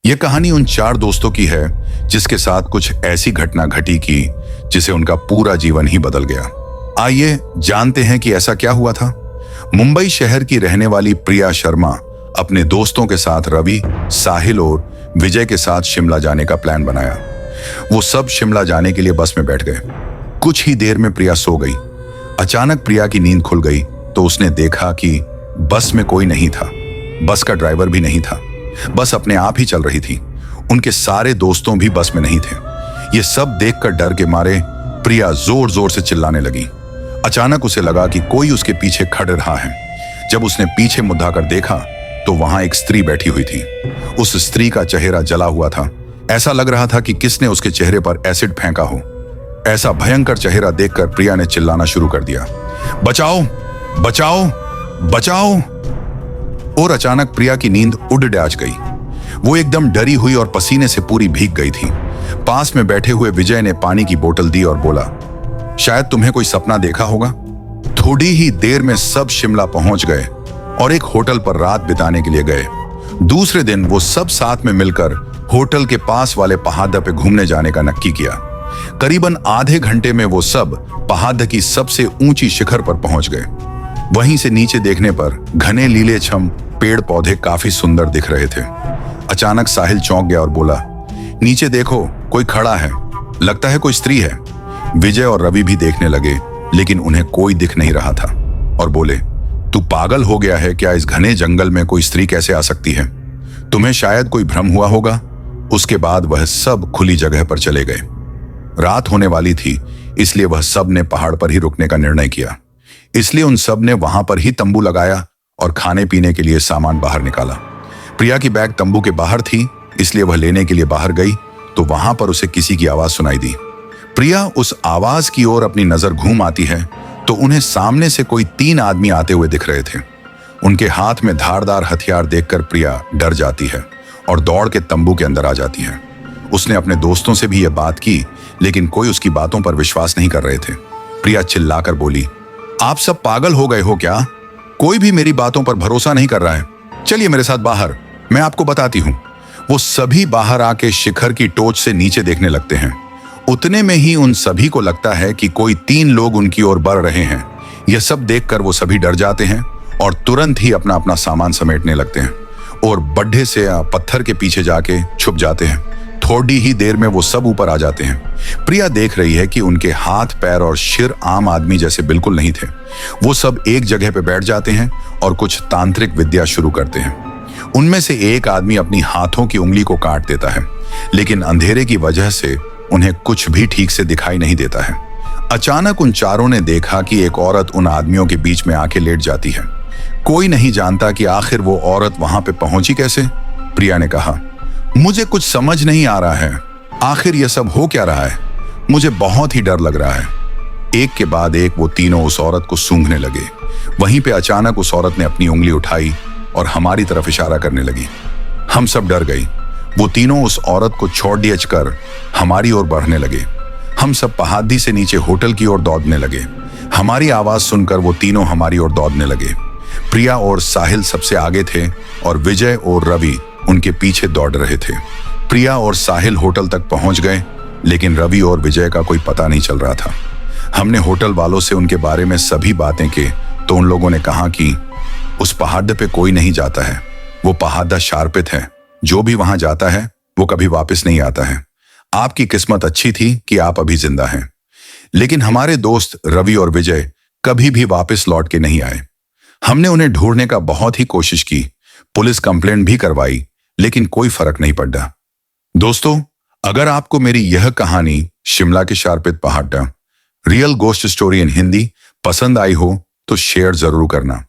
यह कहानी उन चार दोस्तों की है जिसके साथ कुछ ऐसी घटना घटी कि जिसे उनका पूरा जीवन ही बदल गया। आइए जानते हैं कि ऐसा क्या हुआ था। मुंबई शहर की रहने वाली प्रिया शर्मा अपने दोस्तों के साथ रवि, साहिल और विजय के साथ शिमला जाने का प्लान बनाया। वो सब शिमला जाने के लिए बस में बैठ गए। कुछ ही देर में प्रिया सो गई। अचानक प्रिया की नींद खुल गई तो उसने देखा कि बस में कोई नहीं था। बस का ड्राइवर भी नहीं था। बस अपने आप ही चल रही थी। उनके सारे दोस्तों भी बस में नहीं थे। ये सब देखकर डर के मारे प्रिया जोर जोर से चिल्लाने लगी। अचानक उसे लगा कि कोई उसके पीछे खड़ रहा है। जब उसने पीछे मुद्दा कर देखा तो वहां एक स्त्री बैठी हुई थी। उस स्त्री का चेहरा जला हुआ था। ऐसा लग रहा था कि किसने उसके चेहरे पर एसिड फेंका हो। ऐसा भयंकर चेहरा देखकर प्रिया ने चिल्लाना शुरू कर दिया, बचाओ बचाओ बचाओ। और अचानक प्रिया की नींद उड़ डाज गई। वो एकदम डरी हुई और पसीने से पूरी भीग गई थी। पास में बैठे हुए विजय ने पानी की बोतल दी और बोला, शायद तुम्हें कोई सपना देखा होगा। थोड़ी ही देर में सब शिमला पहुंच गए और एक होटल पर रात बिताने के लिए गए। दूसरे दिन वो सब साथ में मिलकर होटल के पास वाले पहाड़ पे घूमने जाने का नक्की किया। करीबन आधे घंटे में वो सब पहाड़ की सबसे ऊंची शिखर पर पहुंच गए। वहीं से नीचे देखने पर घने लीलेछम पेड़ पौधे काफी सुंदर दिख रहे थे। अचानक साहिल चौंक गया और बोला, नीचे देखो, कोई खड़ा है, लगता है कोई स्त्री है। विजय और रवि भी देखने लगे लेकिन उन्हें कोई दिख नहीं रहा था और बोले, तू पागल हो गया है क्या? इस घने जंगल में कोई स्त्री कैसे आ सकती है? तुम्हें शायद कोई भ्रम हुआ होगा। उसके बाद वह सब खुली जगह पर चले गए। रात होने वाली थी इसलिए वह सब ने पहाड़ पर ही रुकने का निर्णय किया। इसलिए उन सब ने वहां पर ही तंबू लगाया और खाने पीने के लिए सामान बाहर निकाला। प्रिया की बैग तंबू के बाहर थी इसलिए वह लेने के लिए बाहर गई तो वहां पर उसे किसी की आवाज सुनाई दी। प्रिया उस आवाज की ओर अपनी नजर घूम आती है तो उन्हें सामने से कोई 3 आदमी आते हुए दिख रहे थे। उनके हाथ में धारदार हथियार देखकर प्रिया डर जाती है और दौड़ के तंबू के अंदर आ जाती है। उसने अपने दोस्तों से भी यह बात की लेकिन कोई उसकी बातों पर विश्वास नहीं कर रहे थे। प्रिया चिल्लाकर बोली, आप सब पागल हो गए हो क्या? कोई भी मेरी बातों पर भरोसा नहीं कर रहा है। चलिए मेरे साथ बाहर, मैं आपको बताती हूँ। वो सभी बाहर आके शिखर की टोच से नीचे देखने लगते हैं। उतने में ही उन सभी को लगता है कि कोई 3 लोग उनकी ओर बढ़ रहे हैं। यह सब देखकर वो सभी डर जाते हैं और तुरंत ही अपना अपना सामान समेटने लगते हैं और बड्ढे से या पत्थर के पीछे जाके छुप जाते हैं। थोड़ी ही देर में वो सब ऊपर आ जाते हैं। प्रिया देख रही है कि उनके हाथ, पैर और सिर आम आदमी जैसे बिल्कुल नहीं थे। वो सब एक जगह पे बैठ जाते हैं और कुछ तांत्रिक विद्या शुरू करते हैं। उनमें से एक आदमी अपनी हाथों की उंगली को काट देता है लेकिन अंधेरे की वजह से उन्हें कुछ भी ठीक से दिखाई नहीं देता है। अचानक उन चारों ने देखा कि एक औरत उन आदमियों के बीच में आके लेट जाती है। कोई नहीं जानता कि आखिर वो औरत वहां पे पहुंची कैसे। प्रिया ने कहा, मुझे कुछ समझ नहीं आ रहा है, आखिर यह सब हो क्या रहा है? मुझे बहुत ही डर लग रहा है। एक के बाद एक वो तीनों उस औरत को सूंघने लगे। वहीं पे अचानक उस औरत ने अपनी उंगली उठाई और हमारी तरफ इशारा करने लगी। हम सब डर गए। वो तीनों उस औरत को छोड़ कर हमारी ओर बढ़ने लगे। हम सब पहाड़ी से नीचे होटल की ओर दौड़ने लगे। हमारी आवाज सुनकर वो तीनों हमारी ओर दौड़ने लगे। प्रिया और साहिल सबसे आगे थे और विजय और रवि उनके पीछे दौड़ रहे थे। प्रिया और साहिल होटल तक पहुंच गए लेकिन रवि और विजय का कोई पता नहीं चल रहा था। हमने होटल वालों से उनके बारे में सभी बातें की तो उन लोगों ने कहा कि उस पहाड़ पे कोई नहीं जाता है। वो पहाड़ शार्पित है। जो भी वहां जाता है वो कभी वापस नहीं आता है। आपकी किस्मत अच्छी थी कि आप अभी जिंदा हैं। लेकिन हमारे दोस्त रवि और विजय कभी भी वापस लौट के नहीं आए। हमने उन्हें ढूंढने का बहुत ही कोशिश की, पुलिस कंप्लेंट भी करवाई लेकिन कोई फर्क नहीं पड़ा। दोस्तों, अगर आपको मेरी यह कहानी शिमला के शार्पित पहाड़ real ghost story in Hindi पसंद आई हो तो शेयर जरूर करना।